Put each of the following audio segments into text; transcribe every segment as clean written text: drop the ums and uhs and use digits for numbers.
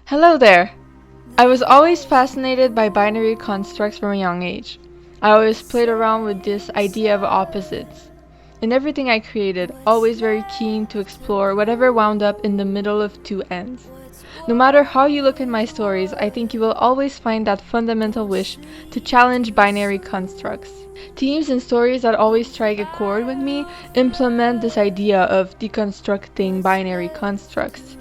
Hello there! I was always fascinated by binary constructs from a young age. I always played around with this idea of opposites. In everything I created, always very keen to explore whatever wound up in the middle of two ends. No matter how you look at my stories, I think you will always find that fundamental wish to challenge binary constructs. Themes and stories that always strike a chord with me implement this idea of deconstructing binary constructs.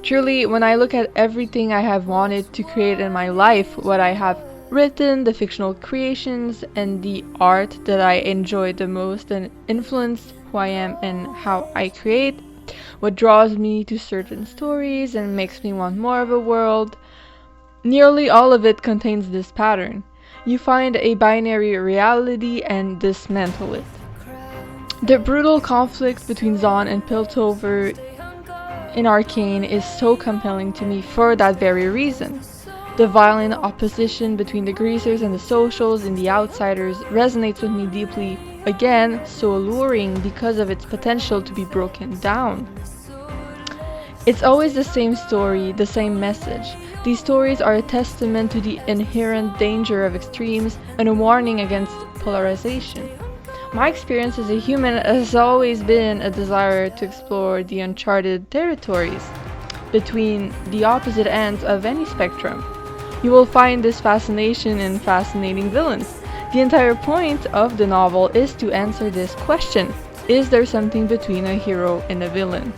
Truly, when I look at everything I have wanted to create in my life, what I have written, the fictional creations, and the art that I enjoy the most and influence who I am and how I create, what draws me to certain stories and makes me want more of a world, nearly all of it contains this pattern. You find a binary reality and dismantle it. The brutal conflict between Zahn and Piltover in Arcane is so compelling to me for that very reason. The violent opposition between the greasers and the socials in The Outsiders resonates with me deeply, again, so alluring because of its potential to be broken down. It's always the same story, the same message. These stories are a testament to the inherent danger of extremes and a warning against polarization. My experience as a human has always been a desire to explore the uncharted territories between the opposite ends of any spectrum. You will find this fascination in fascinating villains. The entire point of the novel is to answer this question: is there something between a hero and a villain?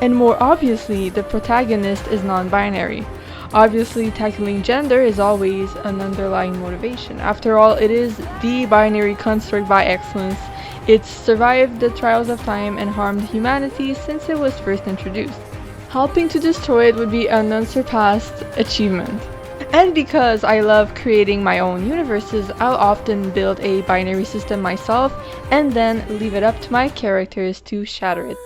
And more obviously, the protagonist is non-binary. Obviously, tackling gender is always an underlying motivation. After all, it is the binary construct by excellence. It's survived the trials of time and harmed humanity since it was first introduced. Helping to destroy it would be an unsurpassed achievement. And because I love creating my own universes, I'll often build a binary system myself and then leave it up to my characters to shatter it.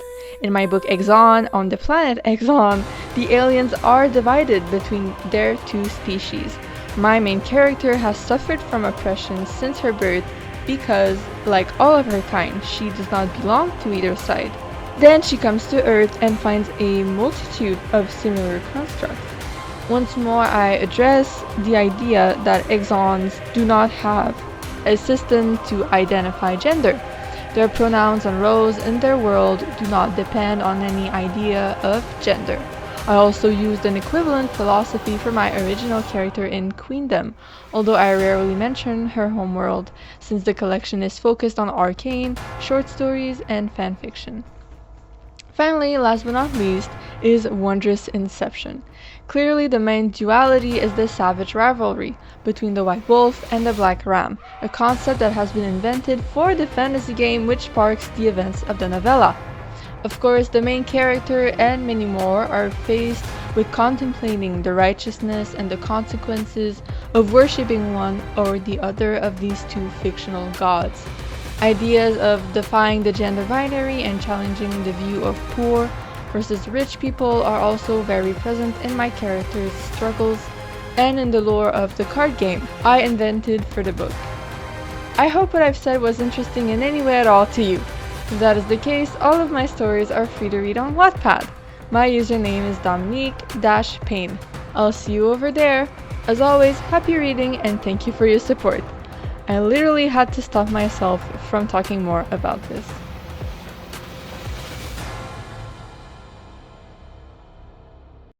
In my book Exxon, on the planet Exxon, the aliens are divided between their two species. My main character has suffered from oppression since her birth because, like all of her kind, she does not belong to either side. Then she comes to Earth and finds a multitude of similar constructs. Once more, I address the idea that Exxons do not have a system to identify gender. Their pronouns and roles in their world do not depend on any idea of gender. I also used an equivalent philosophy for my original character in Queendom, although I rarely mention her homeworld, since the collection is focused on arcane, short stories, and fanfiction. Finally, last but not least, is Wondrous Inception. Clearly, the main duality is the savage rivalry between the white wolf and the black ram, a concept that has been invented for the fantasy game which sparks the events of the novella. Of course, the main character and many more are faced with contemplating the righteousness and the consequences of worshipping one or the other of these two fictional gods. Ideas of defying the gender binary and challenging the view of poor versus rich people are also very present in my character's struggles and in the lore of the card game I invented for the book. I hope what I've said was interesting in any way at all to you. If that is the case, all of my stories are free to read on WATTPAD. My username is Dominique-Payne. I'll see you over there. As always, happy reading and thank you for your support. I literally had to stop myself from talking more about this.